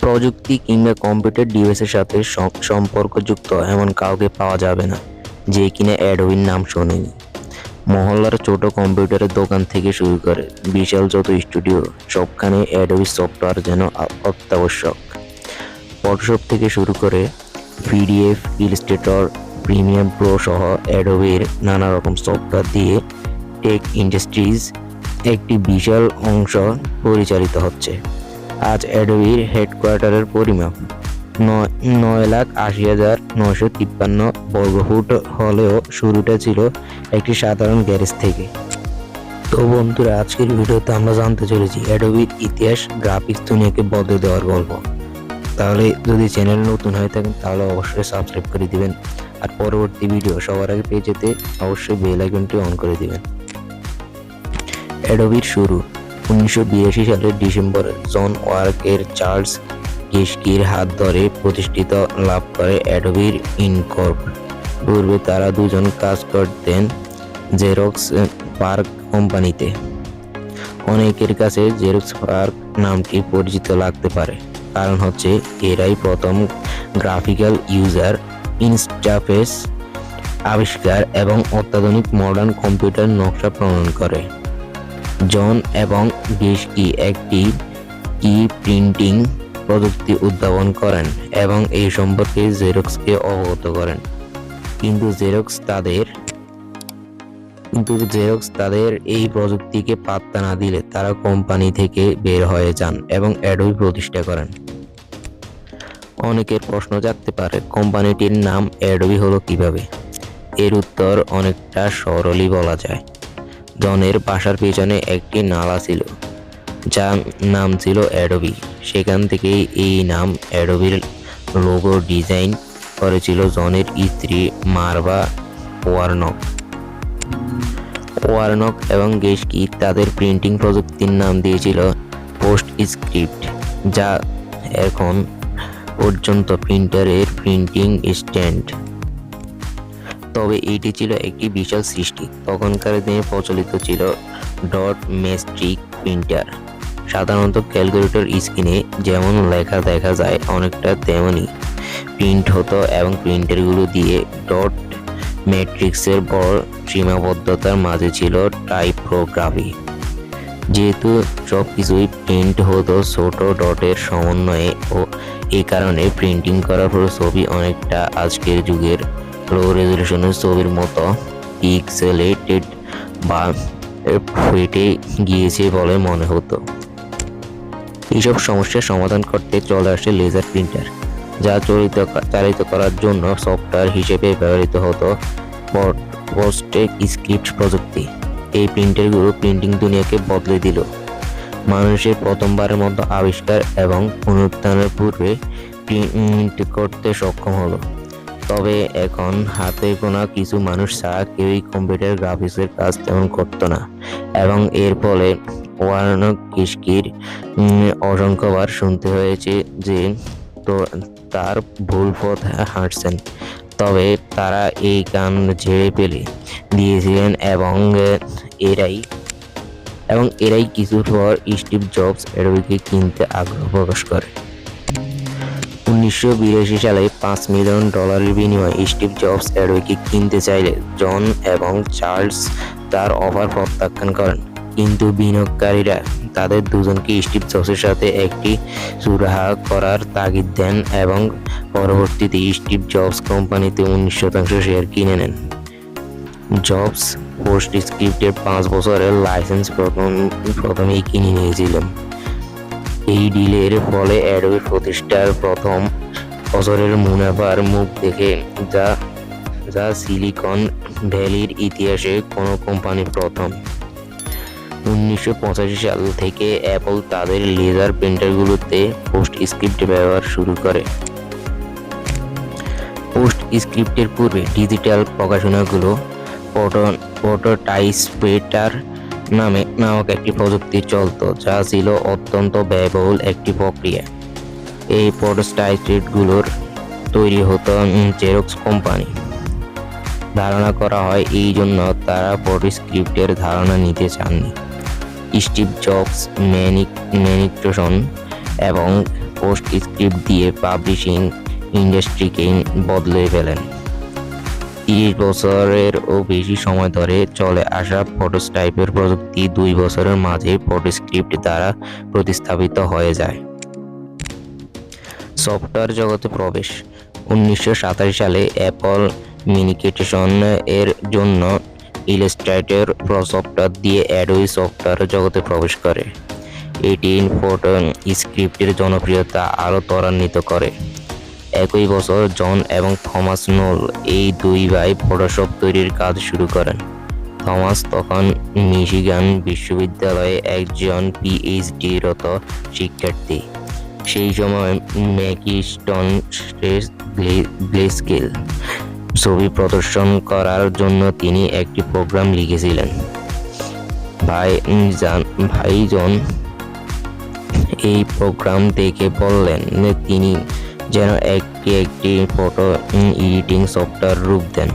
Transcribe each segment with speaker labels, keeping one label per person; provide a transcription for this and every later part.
Speaker 1: প্রযুক্তি কিংবা কম্পিউটার ডিভাইসের সাথে সম্পর্কযুক্ত এমন কাউকে পাওয়া যাবে না যে কিনা অ্যাডোবির নাম শোনেনি। মহল্লার ছোট কম্পিউটারের দোকান থেকে শুরু করে বিশাল যত স্টুডিও, সবখানে অ্যাডোবি সফটওয়্যার যেন অত্যাবশ্যক। ফটোশপ থেকে শুরু করে পিডিএফ, ইলাস্ট্রেটর, প্রিমিয়াম প্রো সহ অ্যাডোবির নানা রকম সফটওয়্যার দিয়ে টেক ইন্ডাস্ট্রিজ একটি বিশাল অংশ পরিচালিত হচ্ছে। আজ অ্যাডোবির হেডকোয়ার্টারের পরিমাপ 9,80,953 বর্গফুট হলেও শুরুটা ছিল একটি সাধারণ গ্যারেজ থেকে। তো বন্ধুরা, আজকের ভিডিওতে আমরা জানতে চলেছি অ্যাডোবির ইতিহাস, গ্রাফিক্স দুনিয়াকে বদলে দেওয়ার গল্প। তাহলে যদি চ্যানেল নতুন হয়ে থাকেন তাহলে অবশ্যই সাবস্ক্রাইব করে দিবেন, আর পরবর্তী ভিডিও সবার আগে পেয়ে যেতে অবশ্যই বেল আইকনটি অন করে দিবেন। অ্যাডোবির শুরু 1982 সালের ডিসেম্বরে জন ওয়ার্কের চার্লস গেশকির হাত ধরে প্রতিষ্ঠিত লাভ করে অ্যাডোবির ইনকর্প। পূর্বে তারা দুজন কাজ করতেন জেরক্স পার্ক কোম্পানিতে। অনেকের কাছে জেরক্স পার্ক নামটি পরিচিত লাগতে পারে, কারণ হচ্ছে এরাই প্রথম গ্রাফিক্যাল ইউজার ইন্টারফেস আবিষ্কার এবং অত্যাধুনিক মডার্ন কম্পিউটার নকশা প্রণয়ন করে। জন এবং গেশকি একটি কি প্রিন্টিং প্রযুক্তি উদ্ভাবন করেন এবং এই সম্পর্কে জেরক্সকে অবগত করেন, কিন্তু জেরক্স তাদের এই প্রযুক্তিকে পাত্তা না দিলে তারা কোম্পানি থেকে বের হয়ে যান এবং অ্যাডোবি প্রতিষ্ঠা করেন। অনেকের প্রশ্ন জাগতে পারে, কোম্পানিটির নাম অ্যাডোবি হলো কিভাবে? এর উত্তর অনেকটা সরলই বলা যায়। জনের বাসার পেছনে একটি নালা ছিল যার নাম ছিল অ্যাডোবি। সেখান থেকেই এই নাম। অ্যাডোবির লোগো ডিজাইন করেছিল জনের স্ত্রী মার্ভা ওয়ারনক এবং গেশকি তাদের প্রিন্টিং প্রযুক্তির নাম দিয়েছিল পোস্ট স্ক্রিপ্ট, যা এখন পর্যন্ত প্রিন্টারের প্রিন্টিং স্ট্যান্ড। তবে এটি ছিল একটি বিশাল সৃষ্টি। তখনকার দিনে প্রচলিত ছিল ডট মেট্রিক প্রিন্টার। সাধারণত ক্যালকুলেটর স্ক্রিনে যেমন লেখা দেখা যায় অনেকটা তেমনই প্রিন্ট হতো এবং প্রিন্টারগুলো দিয়ে ডট ম্যাট্রিক্সের বড় সীমাবদ্ধতার মাঝে ছিল টাইপোগ্রাফি। যেহেতু সবকিছুই প্রিন্ট হতো ছোট ডটের সমন্বয়ে, ও এই কারণে প্রিন্টিং করার পর ছবি অনেকটা আজকের যুগের লো রেজলিউশনের ছবির মতো পিক্সেলেটেড বা ফেটে গিয়েছে বলে মনে হতো। এইসব সমস্যার সমাধান করতে চলে আসে লেজার প্রিন্টার, যা চালিত করার জন্য সফটওয়্যার হিসেবে ব্যবহৃত হতো পোস্ট স্ক্রিপ্ট প্রযুক্তি। এই প্রিন্টারগুলো প্রিন্টিং দুনিয়াকে বদলে দিল। মানুষের প্রথমবারের মতো আবিষ্কার এবং পুনরুত্থানের পূর্বে প্রিন্ট করতে সক্ষম হলো। তবে এখন হাতে গোনা কিছু মানুষ ছাড়া কেউই কম্পিউটার গ্রাফিক্সের কাজ তেমন করতো না, এবং এর ফলে ওয়ারনক গেশকির অসংখ্যবার শুনতে হয়েছে যে তার ভুল পথ হাঁটছেন। তবে তারা এই কান ঝেড়ে ফেলে দিয়েছিলেন এবং এরাই কিছুর পর স্টিভ জবস অ্যাডোবিকে কিনতে আগ্রহ প্রকাশ করে। 1982 সালে $5 মিলিয়ন বিনিময়ে স্টিভ জবস অ্যাডোবিকে কিনতে চাইলে জন এবং চার্লস তার অফার প্রত্যাখ্যান করেন, কিন্তু বিনিয়োগকারীরা তাদের দুজনকে স্টিভ জবসের সাথে একটি সুরাহা করার তাগিদ দেন এবং পরবর্তীতে স্টিভ জবস কোম্পানিতে 19% শেয়ার কিনে নেন। জবস পোস্ট স্ক্রিপ্টের 5 বছরের লাইসেন্স প্রথমেই কিনে নিয়েছিলেন। এই ডিলের ফলে অ্যাডোবির প্রতিষ্ঠার প্রথম বছরের মুনাফার মুখ দেখে যা সিলিকন ভ্যালির ইতিহাসে কোনো কোম্পানির প্রথম। 1985 সাল থেকে অ্যাপল তাদের লেজার প্রিন্টারগুলোতে পোস্ট স্ক্রিপ্ট ব্যবহার শুরু করে। পোস্ট স্ক্রিপ্টের পূর্বে ডিজিটাল প্রকাশনাগুলো প্রোটোটাইপেটার নামক একটি প্রযুক্তি চলত, যা ছিল অত্যন্ত ব্যয়বহুল একটি প্রক্রিয়া। এই প্রোটোটাইপগুলোর তৈরি হতো জেরক্স কোম্পানি। ধারণা করা হয় এই জন্য তারা পোস্ট স্ক্রিপ্টের ধারণা নিতে চাননি। স্টিভ জবস ম্যানিপুলেশন এবং পোস্ট স্ক্রিপ্ট দিয়ে পাবলিশিং ইন্ডাস্ট্রিকে বদলে ফেলেন। 30 বছরেরও বেশি সময় ধরে চলে আসা ফটোস্টাইপের প্রযুক্তি 2 বছরের মাঝে ফটোস্ক্রিপ্ট দ্বারা প্রতিস্থাপিত হয়ে যায়। সফটওয়্যার জগতে প্রবেশ। 1987 সালে অ্যাপল মিনিকেশন এর জন্য ইলাস্ট্রেটর সফটওয়্যার দিয়ে অ্যাডোবি সফটওয়্যার জগতে প্রবেশ করে। এটি ফটো স্ক্রিপ্টের জনপ্রিয়তা আরও ত্বরান্বিত করে। একই বছর জন এবং থমাস নোল এই দুই ভাই ফটোশপ তৈরির কাজ শুরু করেন। থমাস তখন মিশিগান বিশ্ববিদ্যালয়ে একজন পিএইচডিরত শিক্ষার্থী। সেই সময় ম্যাকিন্টশ গ্লেস্কেল ছবি প্রদর্শন করার জন্য তিনি একটি প্রোগ্রাম লিখেছিলেন। ভাই জন এই প্রোগ্রাম দেখে বললেন তিনি যেন একটি ফটো এডিটিং সফটওয়্যার রূপ দেন।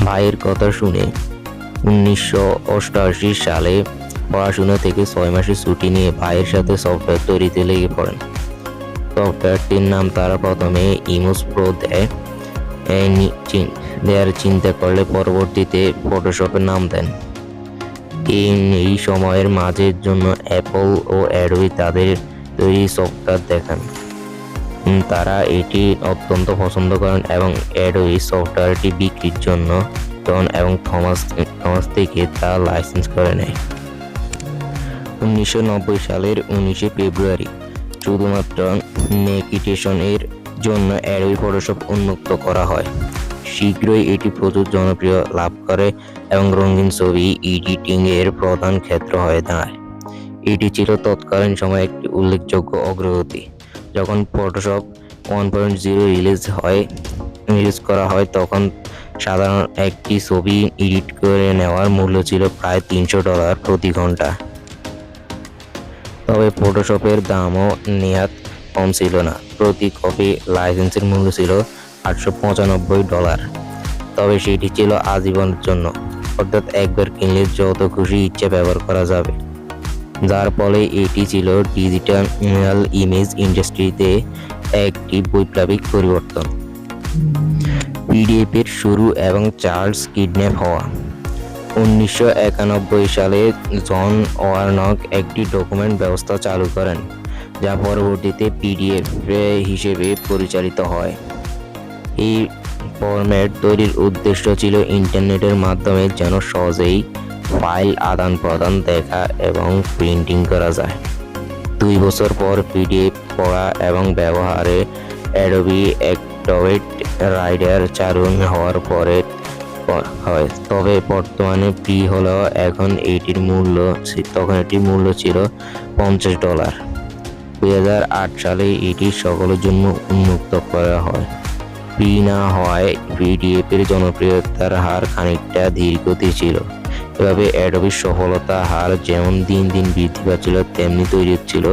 Speaker 1: ভাইয়ের কথা শুনে 1988 সালে পড়াশোনা থেকে 6 মাসের ছুটি নিয়ে ভাইয়ের সাথে সফটওয়্যার তৈরিতে লেগে পড়েন। সফটওয়্যারটির নাম তারা প্রথমে ইমোজ প্রো দেয়ার চিন্তা করলে পরবর্তীতে ফটোশপের নাম দেন। এই সময়ের মাঝের জন্য অ্যাপল ও অ্যাডোবি তাদের তৈরি সফটওয়্যার দেখান। তারা এটি অত্যন্ত পছন্দ করেন এবং অ্যাডোবি সফটওয়্যারটি বিক্রির জন্য জন এবং থমাস থেকে তা লাইসেন্স করে নেয়। 1990 সালের 19 ফেব্রুয়ারি শুধুমাত্র ম্যাকিন্টশের জন্য অ্যাডোবি ফটোশপ উন্মুক্ত করা হয়। শীঘ্রই এটি প্রচুর জনপ্রিয় লাভ করে এবং রঙিন ছবি এডিটিং এর প্রধান ক্ষেত্র হয়ে দাঁড়ায়। এটি ছিল তৎকালীন সময়ে একটি উল্লেখযোগ্য অগ্রগতি। যখন ফটোশপ 1.0 রিলিজ করা হয় তখন সাধারণ একটি ছবি এডিট করে নেওয়ার মূল্য ছিল প্রায় $300 প্রতি ঘন্টা। তবে ফটোশপের দামও নেহাত কম ছিল না। প্রতি কপি লাইসেন্সের মূল্য ছিল $895। তবে সেটি ছিল আজীবনের জন্য, অর্থাৎ একবার কিনলে যত খুশি ইচ্ছে ব্যবহার করা যাবে, যার ফলে এটি ছিল ডিজিটাল ইমেজ ইন্ডাস্ট্রিতে একটি বৈপ্লবিক পরিবর্তন। পিডিএফ এর শুরু এবং চার্লস কিডন্যাপ হওয়া। 1991 সালে জন ওয়ারনক একটি ডকুমেন্ট ব্যবস্থা চালু করেন, যা পরবর্তীতে পিডিএফ হিসেবে পরিচালিত হয়। এই ফরম্যাট তৈরির উদ্দেশ্য ছিল ইন্টারনেটের মাধ্যমে যেন সহজেই ফাইল আদান প্রদান, দেখা এবং প্রিন্টিং করা যায়। 2 বছর পর পিডিএফ পড়া এবং ব্যবহারে অ্যাডোবি অ্যাক্টিভেট রাইডার চালু হওয়ার পরে হয়। তবে বর্তমানে ফ্রি হলেও তখন এটির মূল্য ছিল $50। 2008 সালে এটি সকলের জন্য উন্মুক্ত করা হয়। ফ্রি না হওয়ায় পিডিএফ এর জনপ্রিয়তার হার খানিকটা ধীরগতি ছিল। এভাবে অ্যাডোবির সফলতার হার যেমন দিন দিন বৃদ্ধি পাচ্ছিল, তেমনি তৈরি হচ্ছিল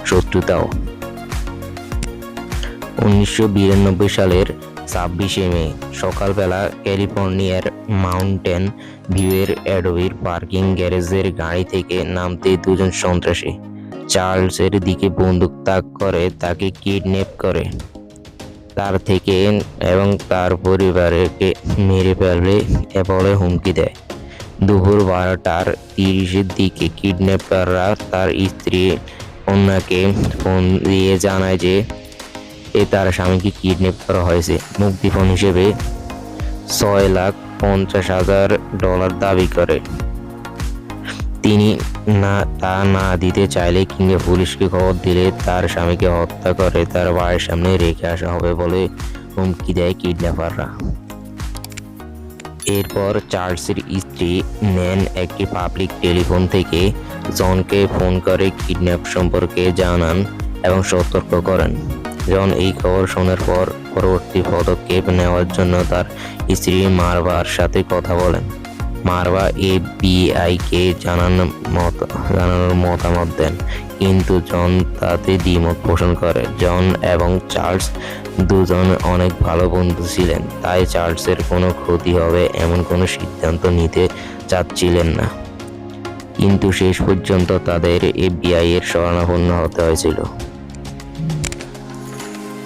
Speaker 1: শত্রুতাও। 1992 সালের 26 মে সকালবেলা ক্যালিফোর্নিয়ার মাউন্টেন ভিউয়ের অ্যাডোবির পার্কিং গ্যারেজের গাড়ি থেকে নামতে দুজন সন্ত্রাসী চার্লসের দিকে বন্দুক তাক করে তাকে কিডন্যাপ করে তার থেকে এবং তার পরিবারকে মেরে ফেলবে বলে হুমকি দেয়। দুপুর 12:30 দিকে কিডন্যাপাররা তার স্ত্রী কন্যাকে ফোন দিয়ে জানায় যে তার স্বামীকে কিডন্যাপ করা হয়েছে। মুক্তিপণ হিসেবে $6,50,000 দাবি করে। তিনি তা না দিতে চাইলে কিংবা পুলিশকে খবর দিলে তার স্বামীকে হত্যা করে তার বাড়ির সামনে রেখে আসা হবে বলে হুমকি দেয় কিডন্যাপাররা। এরপর চার্লসের স্ত্রী ন্যান একটি পাবলিক টেলিফোন থেকে জনকে ফোন করে কিডন্যাপ সম্পর্কে জানান এবং সতর্ক করেন। জন এই খবর শোনার পর পরবর্তী পদক্ষেপ নেওয়ার জন্য তার স্ত্রী মারভার সাথে কথা বলেন। মারভা এফবিআইকে জানানোর মতামত দেন, কিন্তু জন তাতে দ্বিমত পোষণ করে। জন এবং চার্লস দুজন অনেক ভালো বন্ধু ছিলেন, তাই চার্লসের কোনো ক্ষতি হবে এমন কোনো সিদ্ধান্ত নিতে চাচ্ছিলেন না। কিন্তু শেষ পর্যন্ত তাদের এফবিআই এর শরণাপন্ন হতে হয়েছিল।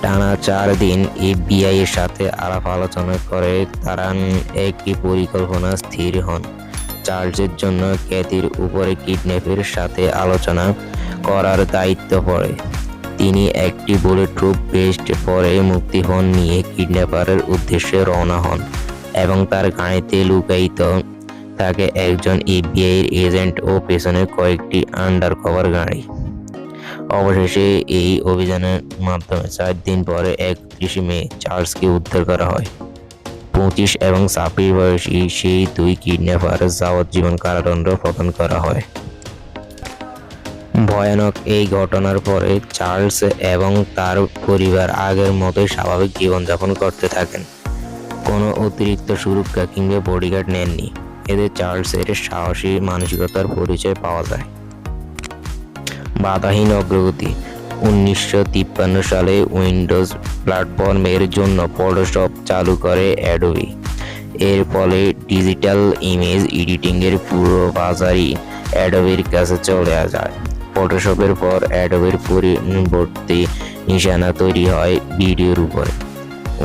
Speaker 1: টানা 4 দিন এফবিআই এর সাথে আলাপ আলোচনা করে তারা একটি পরিকল্পনা স্থির হন। চার্লসের জন্য ক্যাথির উপরে কিডন্যাপের সাথে আলোচনা করার দায়িত্ব পড়ে। তিনি একটি বুলেট প্রুফ ভেস্ট পরে মুক্তিপণ নিয়ে কিডন্যাপারের উদ্দেশ্যে রওনা হন এবং তার গাড়িতে লুকায়িত থাকে একজন এফবিআই এর এজেন্ট ও পেছনে কয়েকটি আন্ডারকভার গাড়ি। অবশেষে এই অভিযানের মাধ্যমে 4 দিন পরে 31 মে চার্লসকে উদ্ধার করা হয়। 25 এবং 26 বয়সী সেই দুই কিডন্যাপার যাবজ্জীবন কারাদণ্ড প্রদান করা হয়। ভয়ানক এই ঘটনার পরে চার্লস এবং তার পরিবার আগের মতোই স্বাভাবিক জীবনযাপন করতে থাকেন। কোনো অতিরিক্ত সুরক্ষা কিংবা বডিগার্ড নেননি। এতে চার্লসের সাহসী মানসিকতার পরিচয় পাওয়া যায়। বাধাহীন অগ্রগতি। 1953 সালে উইন্ডোজ প্ল্যাটফর্মের জন্য ফটোশপ চালু করে অ্যাডোবি। এর ফলে ডিজিটাল ইমেজ এডিটিংয়ের পুরো বাজারই অ্যাডোবির কাছে চলে যায়। ফটোশপের পর অ্যাডোবির পরবর্তী নিশানা তৈরি হয় ভিডিওর উপরে।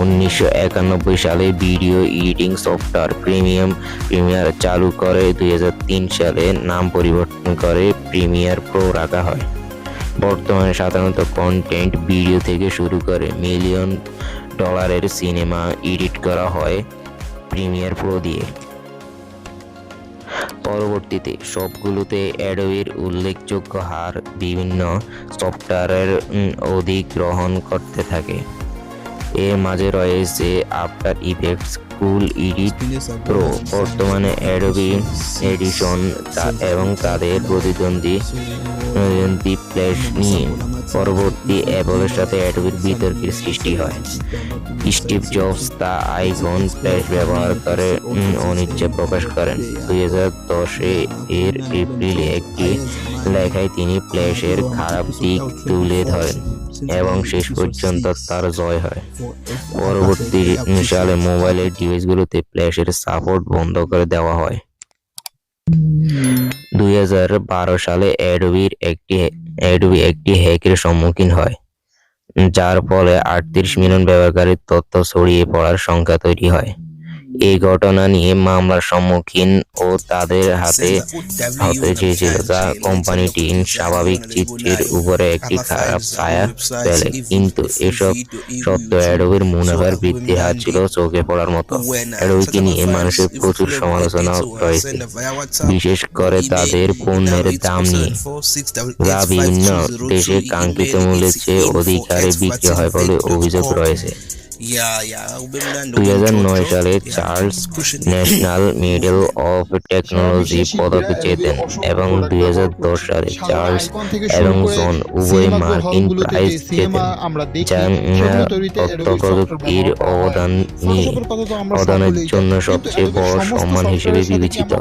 Speaker 1: 1991 সালে ভিডিও এডিটিং সফটওয়্যার প্রিমিয়ার চালু করে 2003 সালে নাম পরিবর্তন করে প্রিমিয়ার প্রো রাখা হয়। বর্তমানে সাধারণত কন্টেন্ট ভিডিও থেকে শুরু করে মিলিয়ন ডলারের সিনেমা এডিট করা হয় প্রিমিয়ার প্রো দিয়ে। পরবর্তীতে সবগুলোতে অ্যাডোবির উল্লেখযোগ্য হার বিভিন্ন সফটওয়্যারের অধিগ্রহণ করতে থাকে। এর মাঝে রয়েছে আফটার ইফেক্টস, কুল এডিট প্রো, বর্তমানে অ্যাডোবি এডিশন এবং তাদের প্রতিদ্বন্দ্বী ফ্ল্যাশ নিয়ে। পরবর্তী অ্যাপলের সাথে অ্যাডোবির বিতর্কের সৃষ্টি হয়। স্টিভ জবস তা আইফোন ফ্ল্যাশ ব্যবহার করে অনিচ্ছা প্রকাশ করেন। 2010 এর এপ্রিলে একটি লেখায় তিনি ফ্ল্যাশের খারাপ দিক তুলে ধরেন এবং শেষ পর্যন্ত তার জয় হয়। পরবর্তী সালে মোবাইলের ডিভাইসগুলোতে ফ্ল্যাশের সাপোর্ট বন্ধ করে দেওয়া হয়। 2012 সালে অ্যাডোবি একটি হ্যাকের সম্মুখীন হয়, যার ফলে 38 মিলিয়ন ব্যবহারকারীর তথ্য ছড়িয়ে পড়ার সংখ্যা তৈরি হয়। এই ঘটনা নিয়ে মামলার সম্মুখীন ও তাদের হাতে হতে চেয়েছিল, যা কোম্পানিটির স্বাভাবিক চিত্রের উপরে একটি খারাপ ছায়া ফেলে। কিন্তু এসব সত্ত্বেও অ্যাডোবির মুনাফার বৃদ্ধির হার ছিল চোখে পড়ার মতো। অ্যাডোবিকে নিয়ে মানুষের প্রচুর সমালোচনা রয়েছে, বিশেষ করে তাদের পণ্যের দাম নিয়ে, যা বিভিন্ন দেশে কাঙ্ক্ষিত মূল্যের চেয়ে অধিক হারে বিক্রি হয় বলে অভিযোগ রয়েছে। 2009 সালে Charles national medal of technology পদক জেতেন এবং 2010 সালে চার্লস এবং জন উভয় মার্কিন প্রাইজ জেতেন, যা তথ্য প্রযুক্তির অবদানের জন্য সবচেয়ে বড় সম্মান হিসেবে বিবেচিত।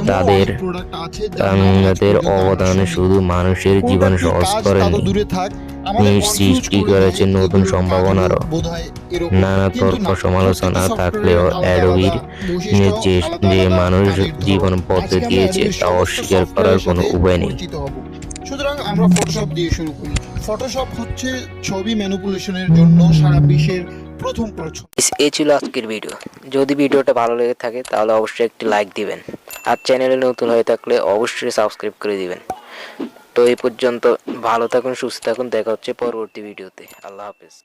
Speaker 1: তাদের অবদান শুধু মানুষের জীবন সহজ করেনি, সৃষ্টি করেছে নতুন সম্ভাবনারও। নানা তর্ক সমালোচনা থাকলেও অ্যাডোবির যে মানুষ জীবন বদলে দিয়েছে তা অস্বীকার করার কোনো উপায় নেই।
Speaker 2: সুতরাং আমরা ফটোশপ দিয়ে শুরু করি। ফটোশপ হচ্ছে ছবি ম্যানিপুলেশনের জন্য সারা বিশ্বের প্রথম প্রচলন।
Speaker 1: এই ছিল আজকের ভিডিও। যদি ভিডিওটা ভালো লেগে থাকে তাহলে অবশ্যই একটি লাইক দিবেন, আর চ্যানেলে নতুন হয়ে থাকলে অবশ্যই সাবস্ক্রাইব করে দিবেন। তো এই পর্যন্ত ভালো থাকুন, সুস্থ থাকুন, দেখা হচ্ছে পরবর্তী ভিডিওতে। আল্লাহ হাফেজ।